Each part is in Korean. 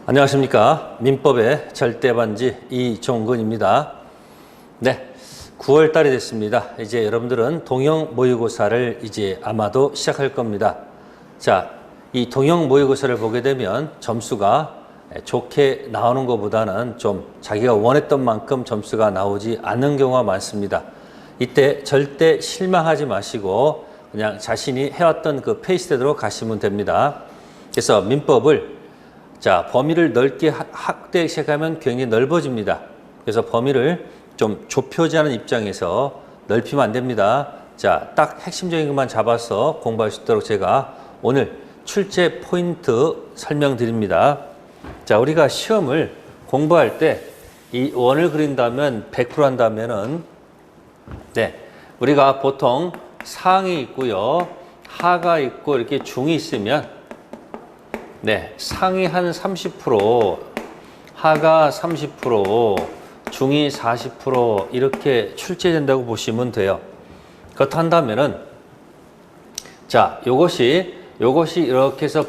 안녕하십니까. 민법의 절대반지 이종근입니다. 네, 9월 달이 됐습니다. 이제 여러분들은 동형 모의고사를 이제 아마도 시작할 겁니다. 자, 이 동형 모의고사를 보게 되면 점수가 좋게 나오는 것보다는 좀 자기가 원했던 만큼 점수가 나오지 않는 경우가 많습니다. 이때 절대 실망하지 마시고 그냥 자신이 해왔던 그 페이스대로 가시면 됩니다. 그래서 민법을 범위를 넓게 확대하기 시작하면 굉장히 넓어집니다. 그래서 범위를 좀 좁혀지는 입장에서 넓히면 안 됩니다. 딱 핵심적인 것만 잡아서 공부할 수 있도록 제가 오늘 출제 포인트 설명드립니다. 우리가 시험을 공부할 때 이 원을 그린다면 100% 한다면은 우리가 보통 상이 있고요, 하가 있고 이렇게 중이 있으면 상이 한 30%, 하가 30%, 중이 40% 이렇게 출제된다고 보시면 돼요. 그렇다면은 요것이 이렇게 해서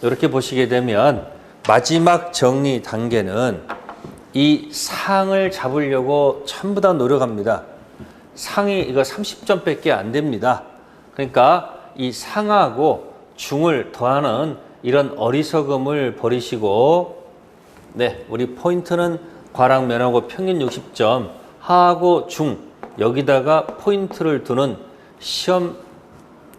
이렇게 보시게 되면 마지막 정리 단계는 이 상을 잡으려고 전부 다 노력합니다. 상이 이거 30점밖에 안 됩니다. 그러니까 이 상하고 중을 더하는 이런 어리석음을 버리시고 우리 포인트는 과락 면하고 평균 60점, 하하고 중 여기다가 포인트를 두는 시험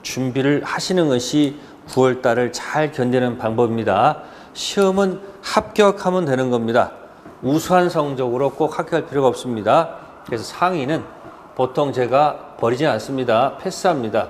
준비를 하시는 것이 9월 달을 잘 견디는 방법입니다. 시험은 합격하면 되는 겁니다. 우수한 성적으로 꼭 합격할 필요가 없습니다. 그래서 상위는 보통 제가 버리지 않습니다. 패스합니다.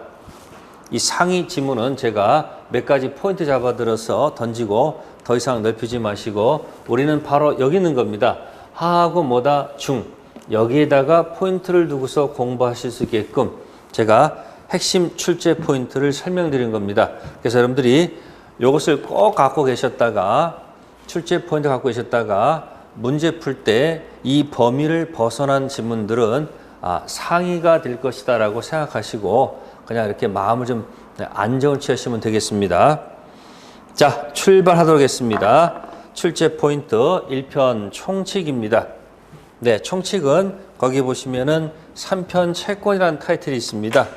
이 상위 지문은 제가 몇 가지 포인트 잡아들어서 던지고 더 이상 넓히지 마시고 우리는 바로 여기 있는 겁니다. 하하고 뭐다? 중. 여기에다가 포인트를 두고서 공부하실 수 있게끔 제가 핵심 출제 포인트를 설명드린 겁니다. 그래서 여러분들이 이것을 꼭 갖고 계셨다가 출제 포인트 갖고 계셨다가 문제 풀 때 이 범위를 벗어난 지문들은 상위가 될 것이다 라고 생각하시고 그냥 이렇게 마음을 좀 안정을 취하시면 되겠습니다. 출발하도록 하겠습니다. 출제 포인트 1편 총칙입니다. 총칙은 거기 보시면은 3편 채권이라는 타이틀이 있습니다.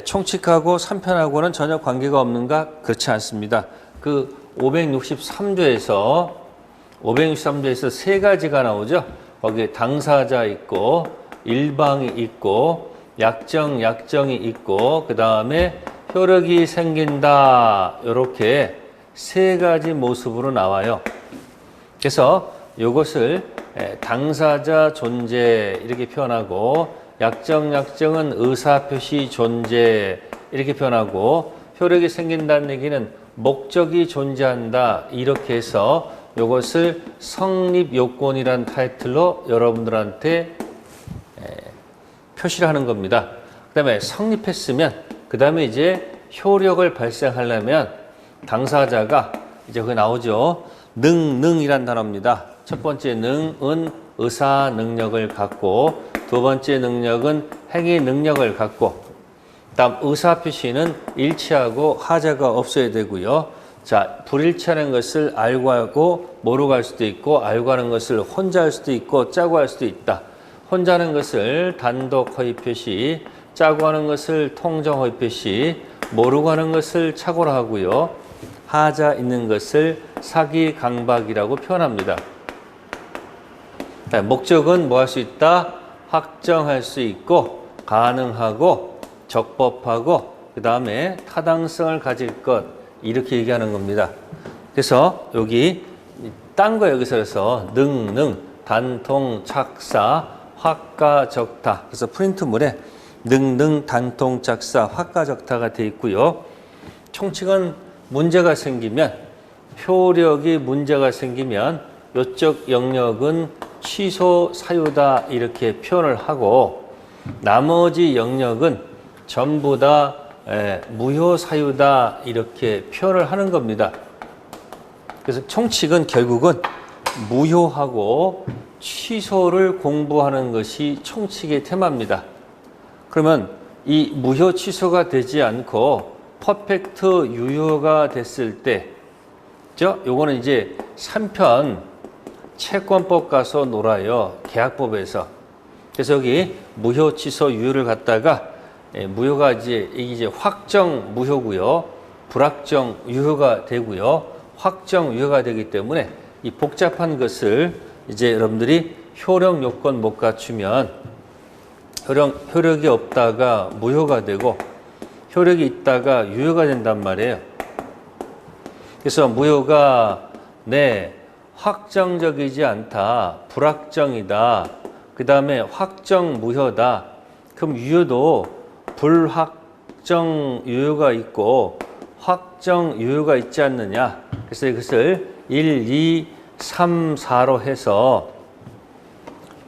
총칙하고 3편하고는 전혀 관계가 없는가? 그렇지 않습니다. 그 563조에서 세 가지가 나오죠. 거기에 당사자 있고, 일방이 있고, 약정이 있고, 그 다음에 효력이 생긴다. 이렇게 세 가지 모습으로 나와요. 그래서 이것을 당사자 존재 이렇게 표현하고, 약정은 의사표시 존재 이렇게 표현하고, 효력이 생긴다는 얘기는 목적이 존재한다 이렇게 해서 이것을 성립요건이라는 타이틀로 여러분들한테 표시를 하는 겁니다. 그 다음에 성립했으면 그 다음에 이제 효력을 발생하려면 당사자가 이제 그게 나오죠. 능이란 단어입니다. 첫 번째 능은 의사 능력을 갖고, 두 번째 능력은 행위 능력을 갖고, 다음 의사 표시는 일치하고 하자가 없어야 되고요. 불일치하는 것을 알고 하고 모르고 할 수도 있고, 알고 하는 것을 혼자 할 수도 있고 짜고 할 수도 있다. 혼자 하는 것을 단독 허위 표시, 짜고 하는 것을 통정 허위 표시, 모르고 하는 것을 착오로 하고요. 하자 있는 것을 사기 강박이라고 표현합니다. 목적은 뭐 할 수 있다? 확정할 수 있고, 가능하고, 적법하고, 그 다음에 타당성을 가질 것, 이렇게 얘기하는 겁니다. 그래서 여기 딴 거 여기서 해서 능, 단통, 착사, 확가, 적타. 그래서 프린트물에 능, 단통, 착사, 확가, 적타가 되어 있고요. 총칙은 문제가 생기면, 효력이 문제가 생기면 이쪽 영역은 취소 사유다 이렇게 표현을 하고, 나머지 영역은 전부 다 무효 사유다 이렇게 표현을 하는 겁니다. 그래서 총칙은 결국은 무효하고 취소를 공부하는 것이 총칙의 테마입니다. 그러면 이 무효 취소가 되지 않고 퍼펙트 유효가 됐을 때 요거는 이제 3편 채권법 가서 놀아요. 계약법에서. 그래서 여기 무효, 취소, 유효를 갖다가 무효가 이게 이제 확정 무효고요. 불확정 유효가 되고요. 확정 유효가 되기 때문에 이 복잡한 것을 이제 여러분들이 효력 요건 못 갖추면 효력이 없다가 무효가 되고 효력이 있다가 유효가 된단 말이에요. 그래서 무효가 확정적이지 않다, 불확정이다, 그 다음에 확정 무효다. 그럼 유효도 불확정 유효가 있고 확정 유효가 있지 않느냐. 그래서 이것을 1, 2, 3, 4로 해서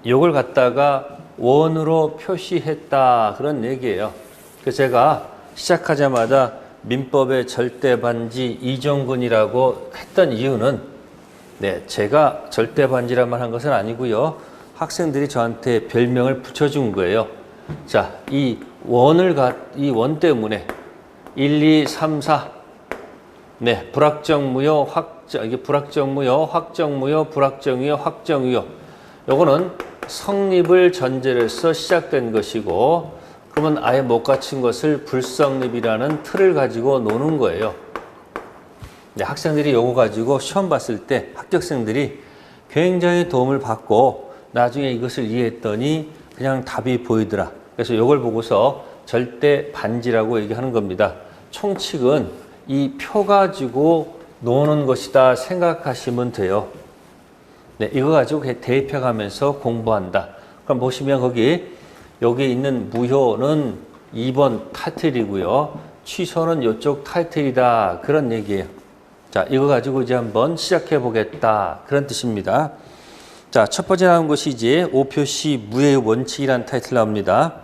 이걸 갖다가 원으로 표시했다, 그런 얘기예요. 그래서 제가 시작하자마자 민법의 절대반지 이종근이라고 했던 이유는 제가 절대반지라만 한 것은 아니고요. 학생들이 저한테 별명을 붙여준 거예요. 자, 이 원 때문에 1, 2, 3, 4 불확정 무효, 이게 불확정 무효, 확정 무효, 불확정 유효, 확정 유효. 요거는 성립을 전제로 해서 시작된 것이고, 그러면 아예 못 갖춘 것을 불성립이라는 틀을 가지고 노는 거예요. 학생들이 요거 가지고 시험 봤을 때 합격생들이 굉장히 도움을 받고 나중에 이것을 이해했더니 그냥 답이 보이더라. 그래서 요걸 보고서 절대 반지라고 얘기하는 겁니다. 총칙은 이 표 가지고 노는 것이다 생각하시면 돼요. 이거 가지고 대입해가면서 공부한다. 그럼 보시면 여기 있는 무효는 2번 타이틀이고요. 취소는 이쪽 타이틀이다. 그런 얘기예요. 자, 이거 가지고 이제 한번 시작해 보겠다. 그런 뜻입니다. 자, 첫 번째 나온 것이 이제 5표시 무효의 원칙이라는 타이틀 나옵니다.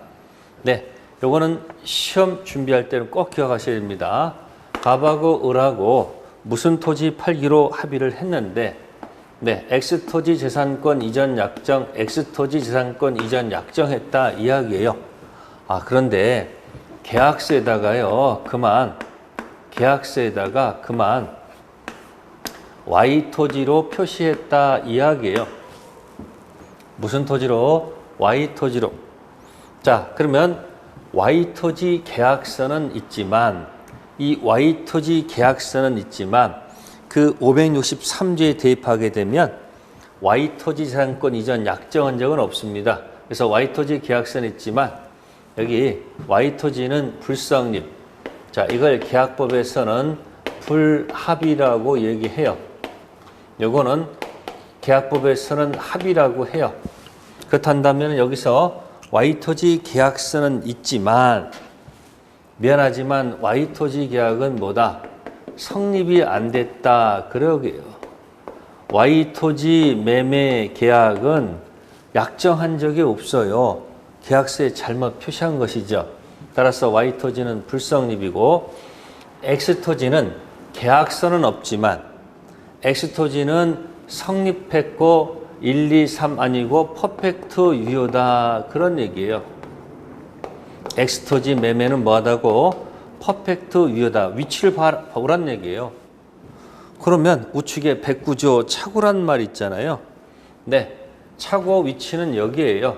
요거는 시험 준비할 때는 꼭 기억하셔야 됩니다. 갑하고 을하고 무슨 토지 팔기로 합의를 했는데, X토지 재산권 이전 약정, X토지 재산권 이전 약정했다 이야기예요. 그런데 계약서에다가 그만 Y토지로 표시했다 이야기예요. 무슨 토지로? Y토지로. 자, 그러면 Y토지 계약서는 있지만 그 563조에 대입하게 되면 Y토지 재산권 이전 약정한 적은 없습니다. 그래서 Y토지 계약서는 있지만 여기 Y토지는 불성립. 자, 이걸 계약법에서는 불합의라고 얘기해요. 요거는 계약법에서는 합의라고 해요. 그렇다면 여기서 Y토지 계약서는 있지만 미안하지만 Y토지 계약은 뭐다? 성립이 안 됐다. 그러게요. Y토지 매매 계약은 약정한 적이 없어요. 계약서에 잘못 표시한 것이죠. 따라서 Y토지는 불성립이고, X토지는 계약서는 없지만 X토지는 성립했고 1, 2, 3 아니고 퍼펙트 유효다. 그런 얘기예요. X토지 매매는 뭐하다고? 퍼펙트 유효다. 위치를 보란 얘기예요. 그러면 우측에 109조 차고란 말 있잖아요. 차고 위치는 여기예요.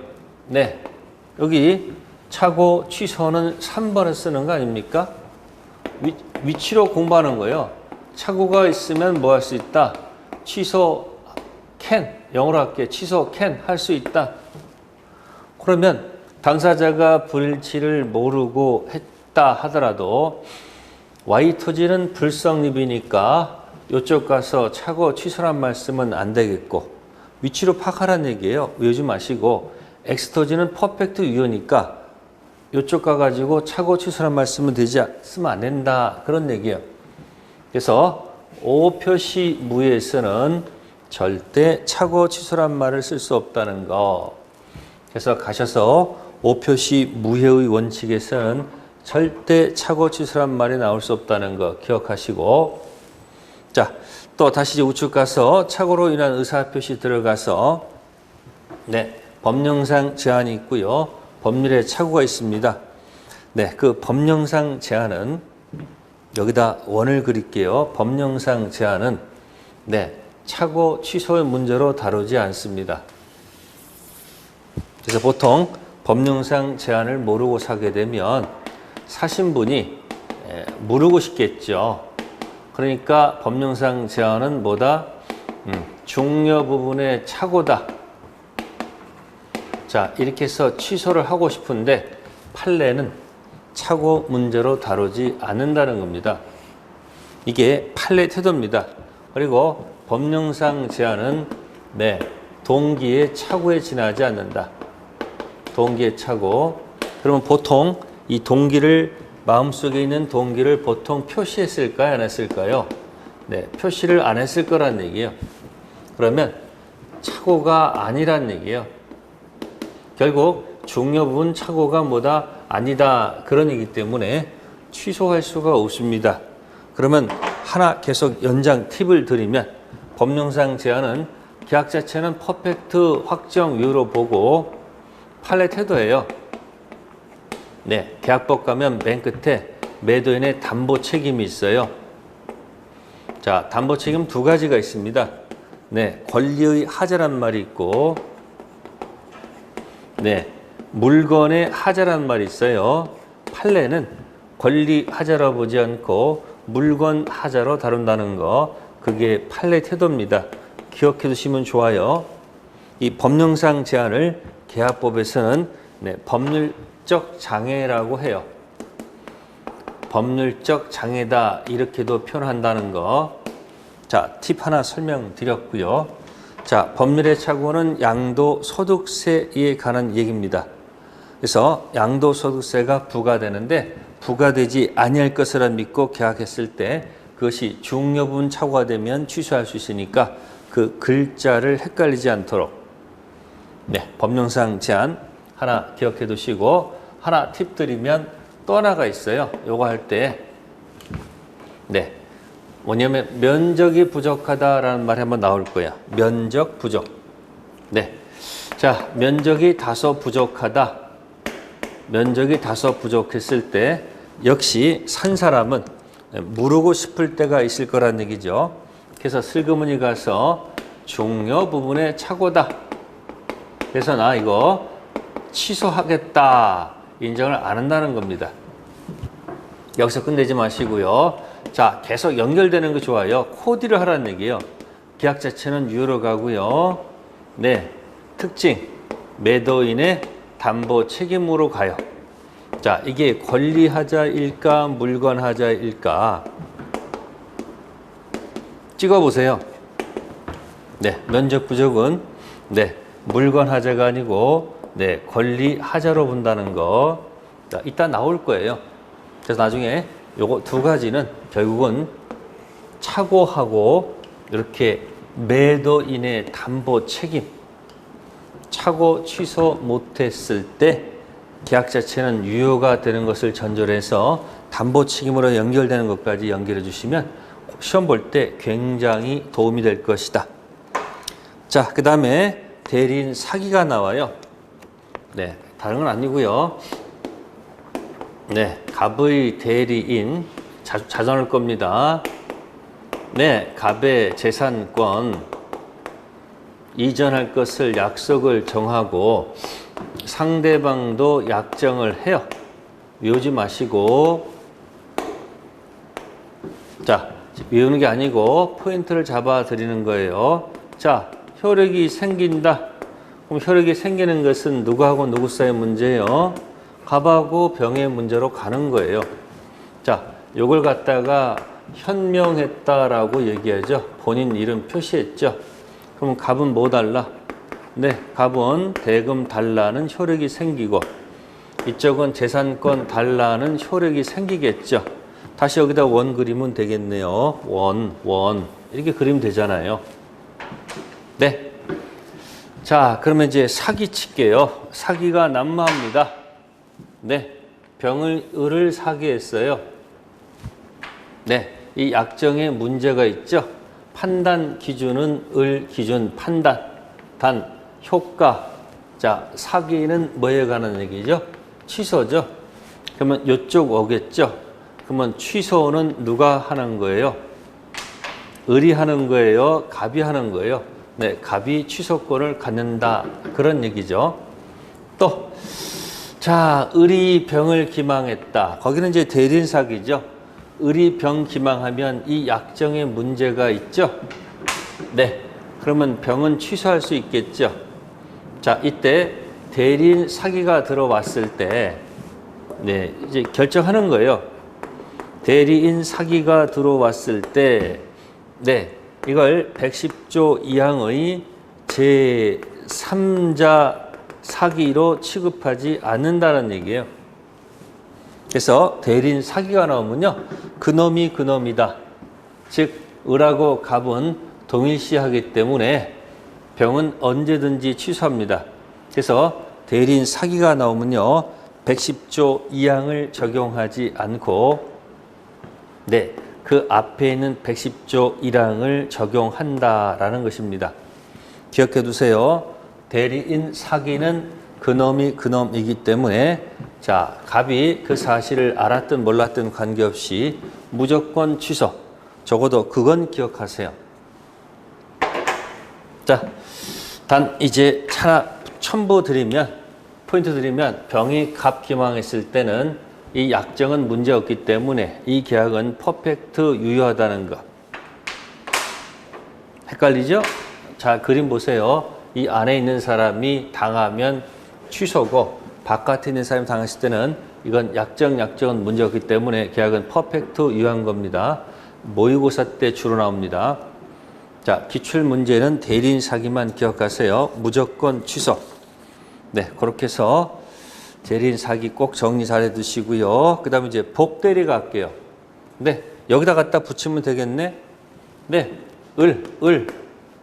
여기 차고 취소는 3번을 쓰는 거 아닙니까? 위치로 공부하는 거예요. 차고가 있으면 뭐 할 수 있다? 취소 can, 영어로 할게. 취소 can 할 수 있다. 그러면 당사자가 불일치를 모르고 했다 하더라도 Y토지는 불성립이니까 이쪽 가서 차고 취소란 말씀은 안 되겠고, 위치로 파악하라는 얘기예요. 외우지 마시고, X토지는 퍼펙트 유효니까 이쪽 가가지고 차고 취소란 말씀은 쓰면 안 된다. 그런 얘기예요. 그래서 5표시 무효에서는 절대 차고 취소란 말을 쓸 수 없다는 거. 그래서 가셔서 5표시 무효의 원칙에서는 절대 차고 취소란 말이 나올 수 없다는 거 기억하시고, 자, 또 다시 우측 가서 차고로 인한 의사표시 들어가서 법령상 제한이 있고요. 법률에 착오가 있습니다. 그 법령상 제한은 여기다 원을 그릴게요. 법령상 제한은 네, 착오 취소의 문제로 다루지 않습니다. 그래서 보통 법령상 제한을 모르고 사게 되면 사신 분이 모르고 싶겠죠. 그러니까 법령상 제한은 뭐다? 중요 부분의 착오다. 자, 이렇게 해서 취소를 하고 싶은데 판례는 착오 문제로 다루지 않는다는 겁니다. 이게 판례 태도입니다. 그리고 법령상 제한은 동기의 착오에 지나지 않는다. 동기의 착오. 그러면 보통 이 동기를 마음속에 있는 동기를 보통 표시했을까요? 안 했을까요? 네, 표시를 안 했을 거란 얘기예요. 그러면 착오가 아니란 얘기예요. 결국 중요 부분 착오가 뭐다? 아니다. 그런 얘기 때문에 취소할 수가 없습니다. 그러면 하나 계속 연장 팁을 드리면 법령상 제한은 계약 자체는 퍼펙트 확정 위로 보고 판례 태도예요. 네, 계약법 가면 맨 끝에 매도인의 담보 책임이 있어요. 자, 담보 책임 두 가지가 있습니다. 네, 권리의 하자란 말이 있고, 네, 물건의 하자란 말이 있어요. 판례는 권리 하자로 보지 않고 물건 하자로 다룬다는 거, 그게 판례 태도입니다. 기억해 두시면 좋아요. 이 법령상 제한을 계약법에서는 법률적 장애라고 해요. 법률적 장애다 이렇게도 표현한다는 거. 자, 팁 하나 설명드렸고요. 자, 법률의 착오는 양도소득세에 관한 얘기입니다. 그래서 양도소득세가 부과되는데 부과되지 아니할 것이라 믿고 계약했을 때 그것이 중요부분 착오가 되면 취소할 수 있으니까 그 글자를 헷갈리지 않도록 법령상 제한 하나 기억해 두시고, 하나 팁 드리면 또 하나가 있어요. 요거 할 때 뭐냐면 면적이 부족하다라는 말이 한번 나올 거예요. 면적 부족. 자, 면적이 다소 부족하다. 면적이 다소 부족했을 때 역시 산 사람은 물르고 싶을 때가 있을 거란 얘기죠. 그래서 슬그머니 가서 중요 부분의 착오다. 그래서 나 이거 취소하겠다. 인정을 안 한다는 겁니다. 여기서 끝내지 마시고요. 자, 계속 연결되는 거 좋아요. 코디를 하라는 얘기예요. 계약 자체는 유효로 가고요. 특징, 매도인의 담보 책임으로 가요. 자, 이게 권리하자일까 물건하자일까 찍어보세요. 면적 부족은 물건하자가 아니고 권리하자로 본다는 거. 자, 이따 나올 거예요. 그래서 나중에 요거 두 가지는 결국은 착오하고 이렇게 매도인의 담보 책임, 착오 취소 못했을 때 계약 자체는 유효가 되는 것을 전제로 해서 담보 책임으로 연결되는 것까지 연결해 주시면 시험 볼 때 굉장히 도움이 될 것이다. 자, 그 다음에 대리인 사기가 나와요. 다른 건 아니고요. 갑의 대리인 자주 나올 겁니다. 갑의 재산권 이전할 것을 약속을 정하고 상대방도 약정을 해요. 외우지 마시고. 자, 외우는 게 아니고 포인트를 잡아 드리는 거예요. 자, 효력이 생긴다. 그럼 효력이 생기는 것은 누구하고 누구 사이의 문제예요? 갑하고 병의 문제로 가는 거예요. 자, 요걸 갖다가 현명했다라고 얘기하죠. 본인 이름 표시했죠. 그럼 갑은 뭐 달라? 갑은 대금 달라는 효력이 생기고 이쪽은 재산권 달라는 효력이 생기겠죠. 다시 여기다 원 그리면 되겠네요. 원 이렇게 그리면 되잖아요. 자, 그러면 이제 사기 칠게요. 사기가 난무합니다. 병을 사기했어요. 이 약정에 문제가 있죠. 판단 기준은 을 기준 판단, 단 효과. 자, 사기는 뭐에 관한 얘기죠? 취소죠. 그러면 이쪽 오겠죠. 그러면 취소는 누가 하는 거예요? 을이 하는 거예요? 갑이 하는 거예요? 네, 갑이 취소권을 갖는다. 그런 얘기죠. 또, 자, 을이 병을 기망했다. 거기는 이제 대린사기죠. 을이 병 기망하면 이 약정에 문제가 있죠. 네, 그러면 병은 취소할 수 있겠죠. 자, 이때 대린 사기가 들어왔을 때, 네, 이제 결정하는 거예요. 대리인 사기가 들어왔을 때, 네, 이걸 110조 2항의 제3자 사기로 취급하지 않는다는 얘기예요. 그래서 대리인 사기가 나오면요, 그놈이 그놈이다. 즉, 을하고 갑은 동일시하기 때문에 병은 언제든지 취소합니다. 그래서 대리인 사기가 나오면요, 110조 2항을 적용하지 않고, 네, 그 앞에 있는 110조 1항을 적용한다라는 것입니다. 기억해 두세요. 대리인 사기는 그놈이 그놈이기 때문에, 자, 갑이 그 사실을 알았든 몰랐든 관계없이 무조건 취소. 적어도 그건 기억하세요. 자, 단 이제 하나 첨부 드리면, 포인트 드리면, 병이 갑 기망했을 때는 이 약정은 문제없기 때문에 이 계약은 퍼펙트 유효하다는 것. 헷갈리죠? 자, 그림 보세요. 이 안에 있는 사람이 당하면 취소고, 바깥에 있는 사람이 당했을 때는 이건 약정은 문제없기 때문에 계약은 퍼펙트 유효한 겁니다. 모의고사 때 주로 나옵니다. 자, 기출문제는 대리인 사기만 기억하세요. 무조건 취소. 네, 그렇게 해서 대리인 사기 꼭 정리 잘 해두시고요. 그 다음에 이제 복대리가 할게요. 네, 여기다 갖다 붙이면 되겠네. 네, 을.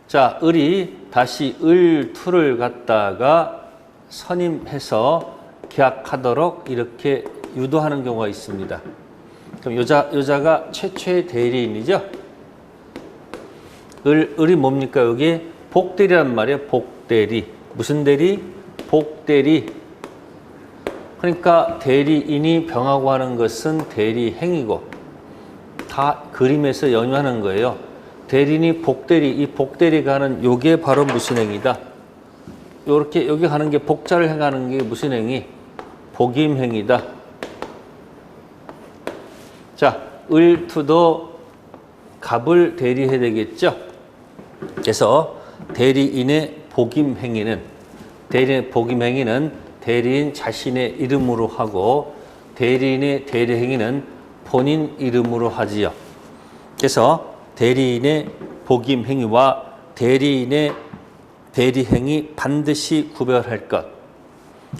자, 을이 다시 을투를 갖다가 선임해서 계약하도록 이렇게 유도하는 경우가 있습니다. 그럼 여자가 최초의 대리인이죠. 을이 뭡니까? 여기 복대리란 말이에요. 복대리. 무슨 대리? 복대리. 그러니까 대리인이 병하고 하는 것은 대리행위고, 다 그림에서 연유하는 거예요. 대리인이 복대리, 이 복대리가 하는 요게 바로 무슨 행위다? 요렇게 여기 하는 게 복자를 행하는 게 무슨 행위? 복임행위다. 자, 을투도 갑을 대리해야 되겠죠? 그래서 대리인의 복임행위는, 대리인 자신의 이름으로 하고, 대리인의 대리행위는 본인 이름으로 하지요. 그래서 대리인의 복임행위와 대리인의 대리행위 반드시 구별할 것.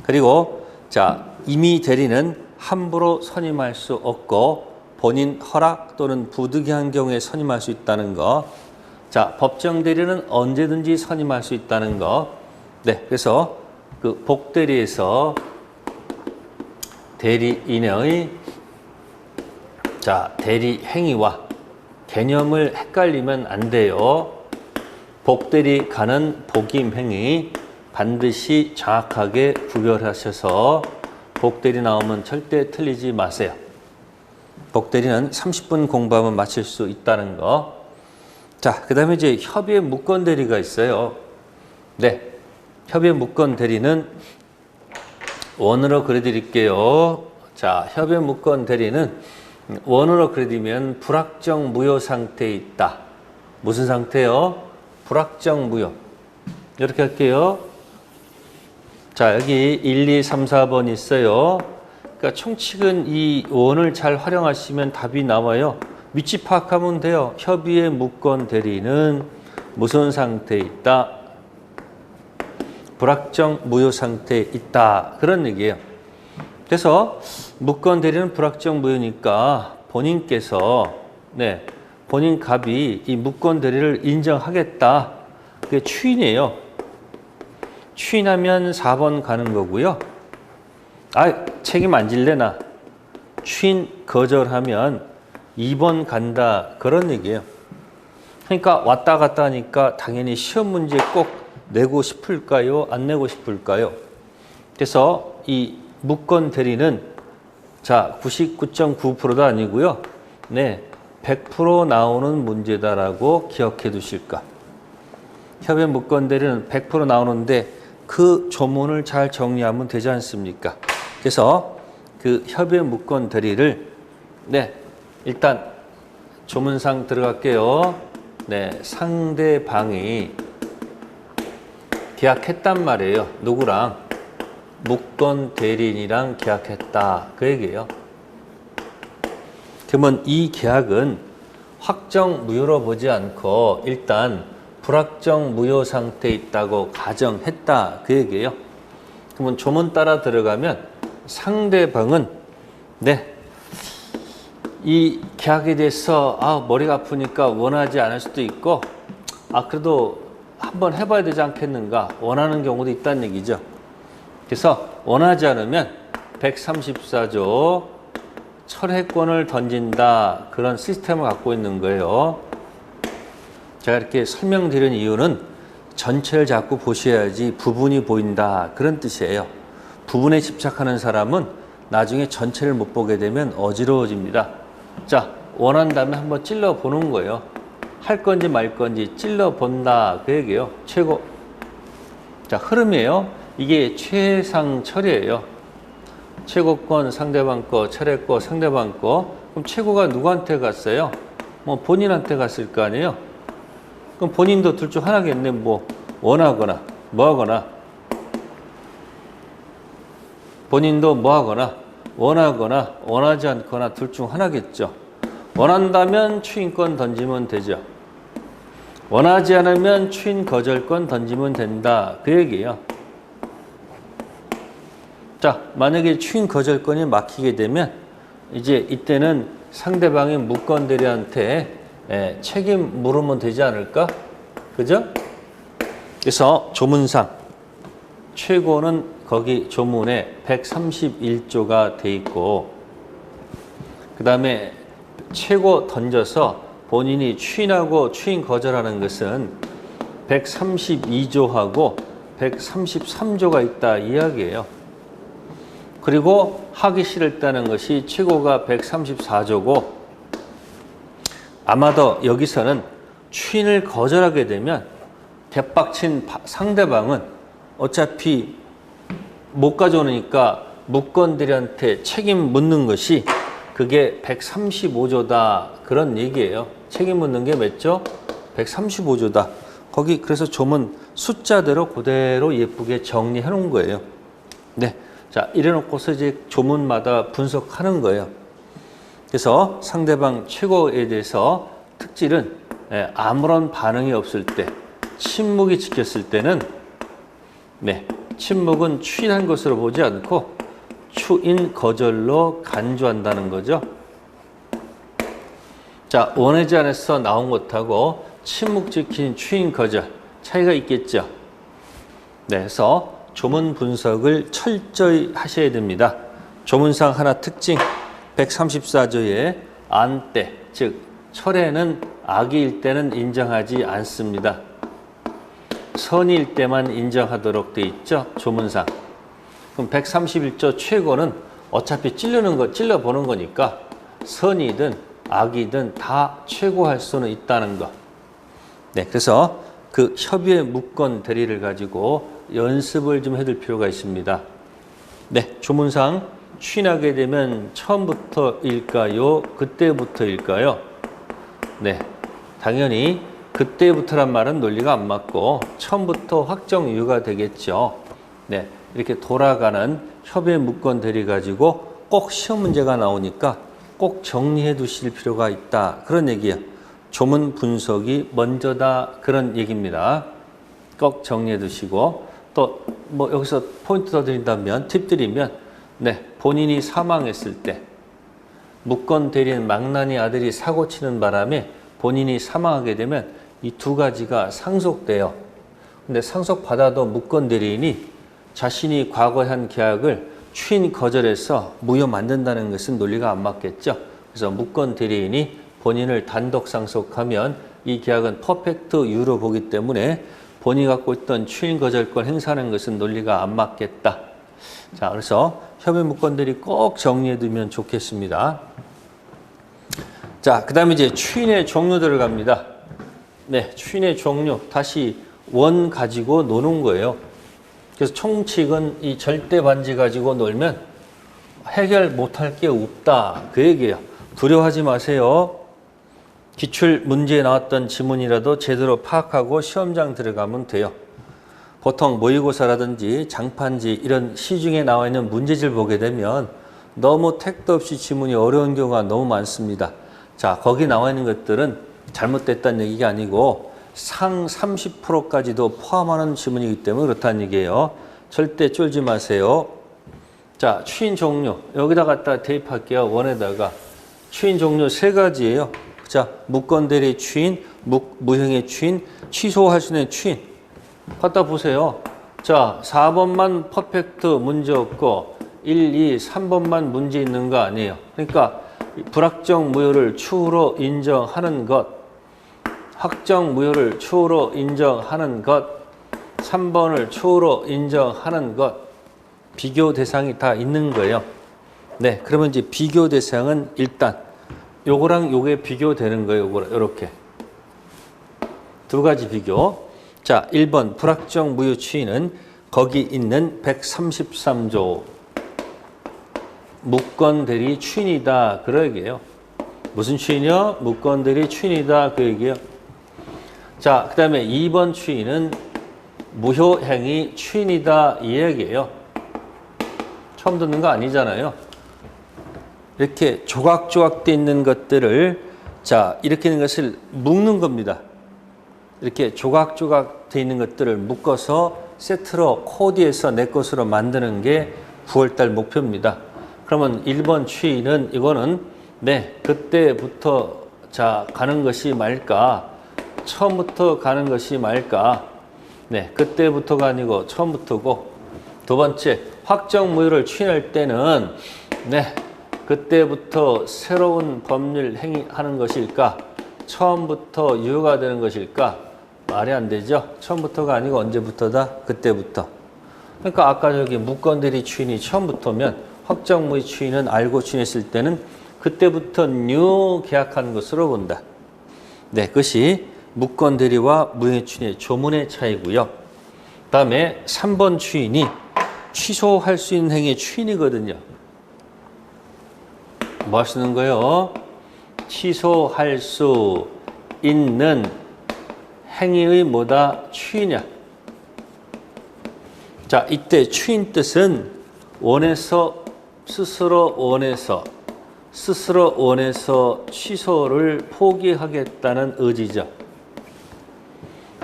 그리고 자, 임의 대리는 함부로 선임할 수 없고 본인 허락 또는 부득이한 경우에 선임할 수 있다는 거. 자, 법정 대리는 언제든지 선임할 수 있다는 거. 네, 그래서 그 복대리에서 대리인의 자, 대리 행위와 개념을 헷갈리면 안 돼요. 복대리 가는 복임 행위 반드시 정확하게 구별하셔서 복대리 나오면 절대 틀리지 마세요. 복대리는 30분 공부하면 맞출 수 있다는 거. 자, 그 다음에 이제 협의의 무권 대리가 있어요. 네. 협의의 무권 대리는 원으로 그려드릴게요. 자, 협의의 무권 대리는 원으로 그려드리면 불확정 무효 상태에 있다. 무슨 상태요? 불확정 무효. 이렇게 할게요. 자, 여기 1, 2, 3, 4번 있어요. 그러니까 총칙은 이 원을 잘 활용하시면 답이 나와요. 위치 파악하면 돼요. 협의의 무권 대리는 무슨 상태에 있다? 불확정 무효 상태에 있다. 그런 얘기예요. 그래서 무권 대리는 불확정 무효니까 본인께서 본인 갑이 이 무권 대리를 인정하겠다. 그게 추인이에요. 추인하면 4번 가는 거고요. 책임 안 질래나. 추인 거절하면 2번 간다. 그런 얘기예요. 그러니까 왔다 갔다 하니까 당연히 시험 문제 꼭 내고 싶을까요? 안 내고 싶을까요? 그래서 이 무권 대리는 자, 99.9%도 아니고요. 네. 100% 나오는 문제다라고 기억해 두실까? 협의 무권 대리는 100% 나오는데 그 조문을 잘 정리하면 되지 않습니까? 그래서 그 협의 무권 대리를 일단 조문상 들어갈게요. 상대방이 계약했단 말이에요. 누구랑? 무권 대리인이랑 계약했다. 그 얘기예요. 그러면 이 계약은 확정 무효로 보지 않고 일단 불확정 무효 상태에 있다고 가정했다. 그 얘기예요. 그러면 조문 따라 들어가면 상대방은 이 계약에 대해서 머리가 아프니까 원하지 않을 수도 있고 그래도 한번 해봐야 되지 않겠는가 원하는 경우도 있다는 얘기죠. 그래서 원하지 않으면 134조 철회권을 던진다. 그런 시스템을 갖고 있는 거예요. 제가 이렇게 설명드리는 이유는 전체를 자꾸 보셔야지 부분이 보인다. 그런 뜻이에요. 부분에 집착하는 사람은 나중에 전체를 못 보게 되면 어지러워집니다. 자, 원한다면 한번 찔러보는 거예요. 할 건지 말 건지 찔러본다. 그 얘기예요. 최고. 자, 흐름이에요. 이게 최상 처리예요. 최고권 상대방 거, 철회 거 상대방 거. 그럼 최고가 누구한테 갔어요? 본인한테 갔을 거 아니에요? 그럼 본인도 둘 중 하나겠네. 원하거나 뭐하거나. 본인도 뭐하거나 원하거나 원하지 않거나 둘 중 하나겠죠. 원한다면 추인권 던지면 되죠. 원하지 않으면 추인 거절권 던지면 된다. 그 얘기예요. 자, 만약에 추인 거절권이 막히게 되면 이제 이때는 상대방이 무권 대리한테 책임 물으면 되지 않을까? 그죠? 그래서 조문상 최고는 거기 조문에 131조가 돼 있고 그 다음에 최고 던져서 본인이 추인하고 추인 거절하는 것은 132조하고 133조가 있다 이야기예요. 그리고 하기 싫었다는 것이 최고가 134조고 아마도 여기서는 추인을 거절하게 되면 개빡친 상대방은 어차피 못 가져오니까 무권 대리한테 책임 묻는 것이 그게 135조다 그런 얘기예요. 책임 묻는 게 몇 조? 135조다. 거기 그래서 조문 숫자대로 그대로 예쁘게 정리해 놓은 거예요. 자, 이래놓고서 이제 조문마다 분석하는 거예요. 그래서 상대방 최고에 대해서 특질은 아무런 반응이 없을 때, 침묵이 지켰을 때는 침묵은 추인한 것으로 보지 않고 추인 거절로 간주한다는 거죠. 자, 원하지 않아서 나온 것하고 침묵 지킨 추인 거절 차이가 있겠죠. 그래서 조문 분석을 철저히 하셔야 됩니다. 조문상 하나 특징 134조의 안때, 즉 철회는 악의일 때는 인정하지 않습니다. 선의일 때만 인정하도록 돼 있죠. 조문상. 그럼 131조 최고는 어차피 찔러보는 거니까 선의든 악의든 다 최고할 수는 있다는 거. 그래서 그 협의의 무권 대리를 가지고 연습을 좀 해둘 필요가 있습니다. 조문상 추인하게 되면 처음부터일까요? 그때부터일까요? 당연히 그때부터란 말은 논리가 안 맞고 처음부터 확정 이유가 되겠죠. 이렇게 돌아가는 협의 무권 대리 가지고 꼭 시험 문제가 나오니까 꼭 정리해 두실 필요가 있다. 그런 얘기예요. 조문 분석이 먼저다. 그런 얘기입니다. 꼭 정리해 두시고 또 여기서 포인트 더 드린다면 팁 드리면 본인이 사망했을 때 무권 대리인 망나니 아들이 사고 치는 바람에 본인이 사망하게 되면 이 두 가지가 상속돼요. 근데 상속받아도 무권 대리인이 자신이 과거에 한 계약을 추인 거절해서 무효 만든다는 것은 논리가 안 맞겠죠. 그래서 무권 대리인이 본인을 단독 상속하면 이 계약은 퍼펙트 유로 보기 때문에 본인이 갖고 있던 추인 거절권 행사하는 것은 논리가 안 맞겠다. 자, 그래서 협의 무권들이 꼭 정리해 두면 좋겠습니다. 자, 그 다음에 이제 추인의 종류 들어갑니다. 네, 추인의 종류. 다시 원 가지고 노는 거예요. 그래서 총칙은 이 절대 반지 가지고 놀면 해결 못할 게 없다. 그 얘기예요. 두려워하지 마세요. 기출 문제에 나왔던 지문이라도 제대로 파악하고 시험장 들어가면 돼요. 보통 모의고사라든지 장판지 이런 시중에 나와 있는 문제지를 보게 되면 너무 택도 없이 지문이 어려운 경우가 너무 많습니다. 자, 거기 나와 있는 것들은 잘못됐다는 얘기가 아니고 상 30%까지도 포함하는 지문이기 때문에 그렇다는 얘기예요. 절대 쫄지 마세요. 자, 추인 종류 여기다 갖다 대입할게요. 원에다가 추인 종류 세 가지예요. 자, 무건대리 추인, 무형의 추인, 취소할 수 있는 추인. 갖다 보세요. 자, 4번만 퍼펙트 문제 없고 1, 2, 3번만 문제 있는 거 아니에요. 그러니까 불확정 무효를 추후로 인정하는 것, 확정 무효를 추후로 인정하는 것, 3번을 추후로 인정하는 것, 비교 대상이 다 있는 거예요. 네, 그러면 이제 비교 대상은 일단 요거랑 요게 비교되는 거예요. 요거랑 요렇게 두 가지 비교. 자, 1번 불확정 무효 추인은 거기 있는 133조 무건대리 추인이다. 그런 얘기예요. 무슨 추인이요? 무건대리 추인이다. 그 얘기예요. 자, 그 다음에 2번 추인은 무효행위 추인이다. 이 얘기예요. 처음 듣는 거 아니잖아요. 이렇게 조각조각 돼 있는 것들을 자, 이렇게 있는 것을 묶는 겁니다. 이렇게 조각조각 돼 있는 것들을 묶어서 세트로 코디해서 내 것으로 만드는 게 9월달 목표입니다. 그러면 1번 추인은 이거는 네, 그때부터 자, 가는 것이 말까? 처음부터 가는 것이 말까? 네, 그때부터가 아니고 처음부터고. 두 번째, 확정 무효를 추인할 때는 네, 그때부터 새로운 법률 행위하는 것일까? 처음부터 유효가 되는 것일까? 말이 안 되죠. 처음부터가 아니고 언제부터다? 그때부터. 그러니까 아까 저기 무건대리 추인이 처음부터면 확정 무효 추인은 알고 추인했을 때는 그때부터 뉴 계약한 것으로 본다. 네, 그것이 무건대리와 무효 추인의 조문의 차이고요. 그다음에 3번 추인이 취소할 수 있는 행위의 추인이거든요. 뭐 할 수 있는 거예요? 취소할 수 있는 행위의 뭐다? 추인이야. 자, 이때 추인 뜻은 원해서 스스로 원해서 취소를 포기하겠다는 의지죠.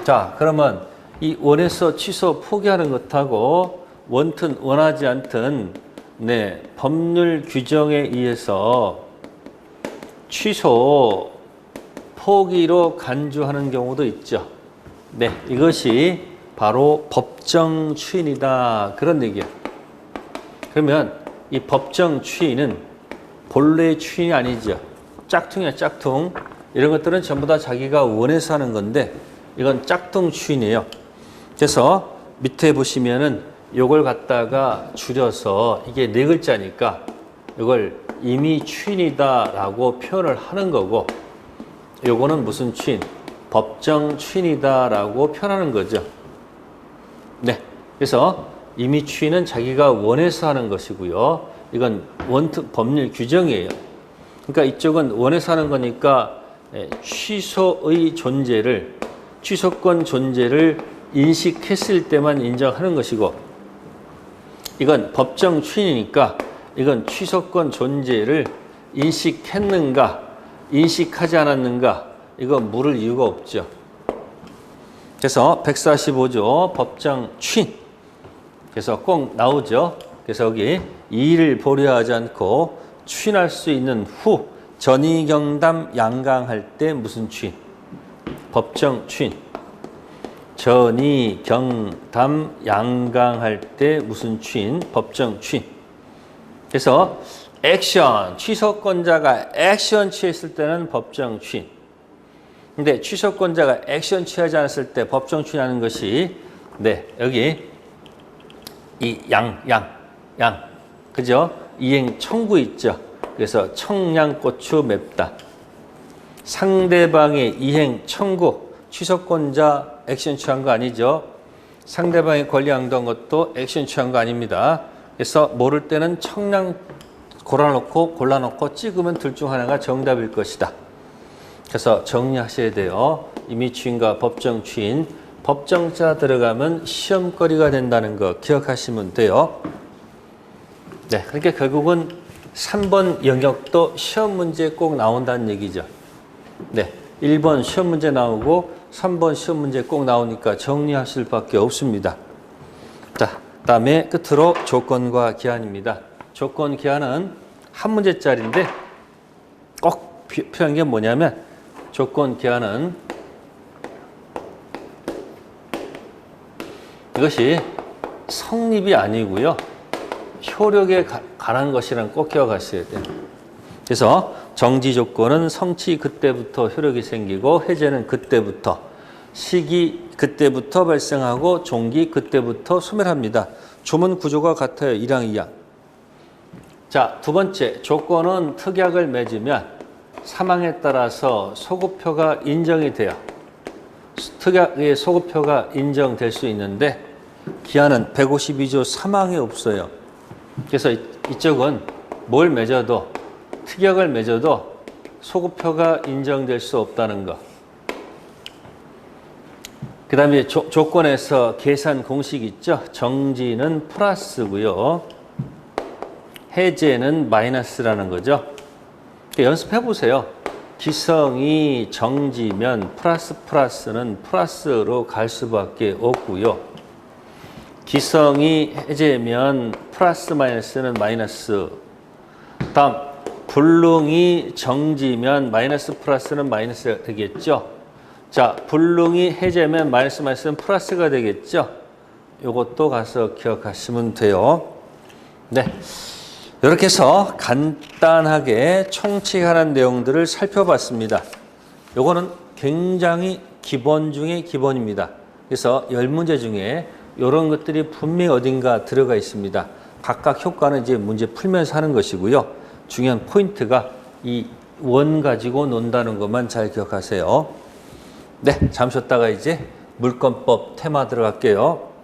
자, 그러면 이 원해서 취소 포기하는 것하고 원튼 원하지 않든 네, 법률 규정에 의해서 취소 포기로 간주하는 경우도 있죠. 네, 이것이 바로 법정 추인이다. 그런 얘기예요. 그러면 이 법정 추인은 본래 추인이 아니죠. 짝퉁이야, 짝퉁. 이런 것들은 전부 다 자기가 원해서 하는 건데 이건 짝퉁 추인이에요. 그래서 밑에 보시면은 요걸 갖다가 줄여서 이게 네 글자니까 이걸 이미 추인이다라고 표현을 하는 거고 요거는 무슨 추인? 법정 추인이다라고 표현하는 거죠. 네. 그래서 이미 추인은 자기가 원해서 하는 것이고요. 이건 법률 규정이에요. 그러니까 이쪽은 원해서 하는 거니까 취소의 존재를, 취소권 존재를 인식했을 때만 인정하는 것이고 이건 법정 추인이니까 이건 취소권 존재를 인식했는가, 인식하지 않았는가 이건 물을 이유가 없죠. 그래서 145조 법정 추인. 그래서 꼭 나오죠. 그래서 여기 이의를 보류하지 않고 추인할 수 있는 후 전의경담 양강할 때 무슨 추인? 법정 추인. 전의경담 양강할 때 무슨 추인? 법정 추인. 그래서 액션, 취소권자가 액션 취했을 때는 법정 추인. 근데 취소권자가 액션 취하지 않았을 때 법정 추인하는 것이 네, 여기 이 양. 그죠? 이행 청구 있죠. 그래서 청양고추 맵다. 상대방의 이행 청구, 취소권자 액션 취한 거 아니죠. 상대방의 권리 양도한 것도 액션 취한 거 아닙니다. 그래서 모를 때는 청량 골라놓고 찍으면 둘 중 하나가 정답일 것이다. 그래서 정리하셔야 돼요. 임의 추인과 법정 추인, 법정자 들어가면 시험거리가 된다는 거 기억하시면 돼요. 네, 그러니까 결국은 3번 영역도 시험 문제에 꼭 나온다는 얘기죠. 네, 1번 시험 문제 나오고 3번 시험 문제 꼭 나오니까 정리하실 밖에 없습니다. 자, 그다음에 끝으로 조건과 기한입니다. 조건 기한은 한 문제짜리인데 꼭 표현한 게 뭐냐면 조건 기한은 이것이 성립이 아니고요. 효력에 관한 것이란 꼭 기억하셔야 돼요. 그래서 정지 조건은 성취 그때부터 효력이 생기고 해제는 그때부터, 시기 그때부터 발생하고 종기 그때부터 소멸합니다. 조문 구조가 같아요. 1항, 2항. 자, 두 번째 조건은 특약을 맺으면 사망에 따라서 소급표가 인정이 돼요. 특약의 소급표가 인정될 수 있는데 기한은 152조 3항에 없어요. 그래서 이쪽은 뭘 맺어도 특약을 맺어도 소급표가 인정될 수 없다는 거. 그 다음에 조건에서 계산 공식 있죠. 정지는 플러스고요. 해제는 마이너스라는 거죠. 연습해 보세요. 기성이 정지면 플러스는 플러스로 갈 수밖에 없고요. 기성이 해제면 플러스 마이너스는 마이너스. 다음 불능이 정지면 마이너스 플러스는 마이너스가 되겠죠. 자, 불능이 해제면 마이너스는 플러스가 되겠죠. 이것도 가서 기억하시면 돼요. 네, 이렇게 해서 간단하게 총칙하는 내용들을 살펴봤습니다. 요거는 굉장히 기본 중에 기본입니다. 그래서 10문제 중에 이런 것들이 분명히 어딘가 들어가 있습니다. 각각 효과는 이제 문제 풀면서 하는 것이고요. 중요한 포인트가 이 원 가지고 논다는 것만 잘 기억하세요. 네, 잠시 쉬었다가 이제 물권법 테마 들어갈게요.